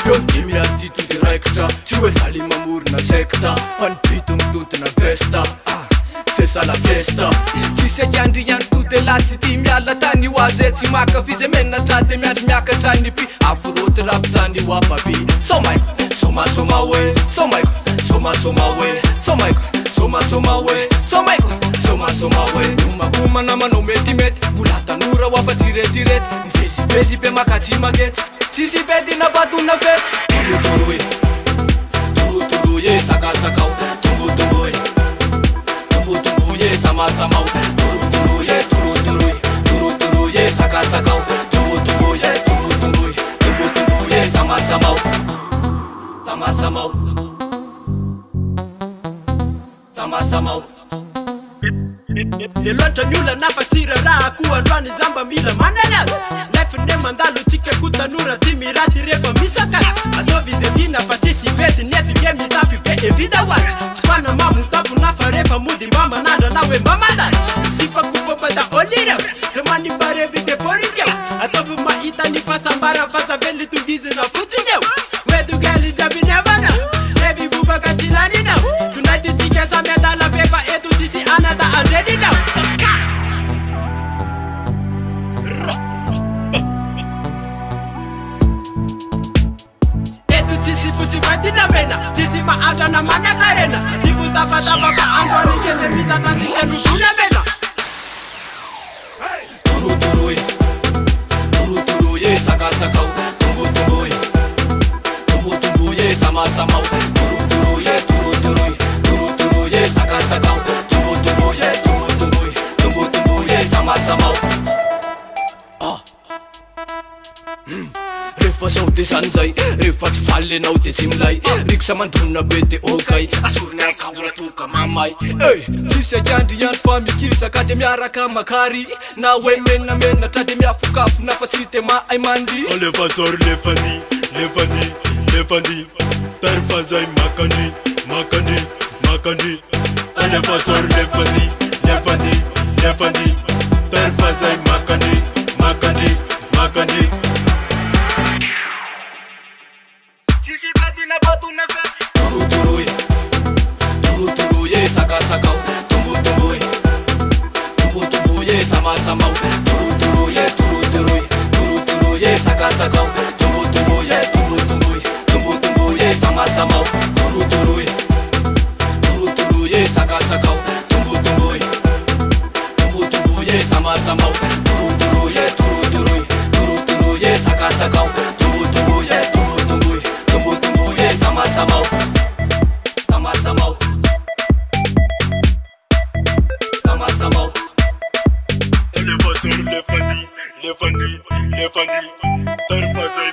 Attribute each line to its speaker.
Speaker 1: Piąty miaty tu direkta, siłę fali mamurna sekta. Fan pitum tuntuna besta, c'est ça la fiesta. Tsisy akiandry ihany to de lasy ty miala tany ho azy tsy makafizy menatra de miandry miakatra ny pi aforoty rapy zany ho afabe. Somaiko, somasoma oe, somaiko, somasoma oe, somaiko, somasoma oe, somaiko, somasoma oe. Nomakomana manao metimety, mbola tanora ho afa tsiretirety. Mivezivezy be makatsy maketsy, tsisy bedina batona fetsy. Torotoro e, torotoro e, sakasakao, tombotombo e, tombotombo e, samasamao. Torotoro e, torotoro e, torotoro e, sakasakao, tombotombo e, tombotombo e, tombotombo e, samasamao. Samasamao, samasamao.
Speaker 2: Niloatra ny olana fa tsira raha koa androany zamba mila mananazy. Nefine mandalo tsika ko tanora tsy miraty rehefa misakazy. Ataovy izy adina fa tsisy bety nety ke mitapy be evida ho azy. Tsoana mamotapona fa rehefa mody mba manandra na hoe mba mandany. Sipako fopata olireo zay manifarevy de borikeo. Ataovy mahita ny fasambara fasavely tongizina fotsiny eo. Oedogely jabinevana revi bobaka tsy laninao. Tonady tsika samy adala be fa eto tsisy anada andreninao. Eto tsisy fosifadina mena, tsisy maadrana manakarena. Sy votafatapa fa androanykeze mitatasikenotona mena.
Speaker 1: Torotoro e, torotoro e, sakasakao, tombotombo e, tombotombo e, samasamao. Torotoro e, torotoro e, torotoro e, sakasakao, tombotombo e, tombotombo e, tombotombo e, samasamao. Rehefa sao de zany zay, rehefa tsy faly anao de tsy milay. Riksa mandrona be de okay, asorony akavora toka mamay. Tsisy akiandry ihany fa mikisaka de miaraka makary. Na hoe menamenatra de miafokafona fa tsy de mahay mandy.
Speaker 3: Alefa zor lefani, lefani, lefani. Tarfa zay makani, makani, makani. Alefa zor lefani, lefani, lefani. Tarfa zay makani, makani, makani.
Speaker 2: Tsisy bedina batona fetsy.
Speaker 1: Torotoro e, torotoro e, sakasakao, tombotombo e, tombotombo e, samasamao. Torotoro e, torotoro e, torotoro e, sakasakao, tombotombo e, tombotombo e, tombotombo e, samasamao. Torotoro e, torotoro e, sakasakao, tombotombo e, tombotombo e, samasamao. Torotoro e, torotoro e, torotoro e, sakasakao, tombotombo e, tombotombo e, tombotombo e, samasamao. Samasamao, samasamao.
Speaker 3: Alefa zor lefani, lefani, lefani. Tarfa zay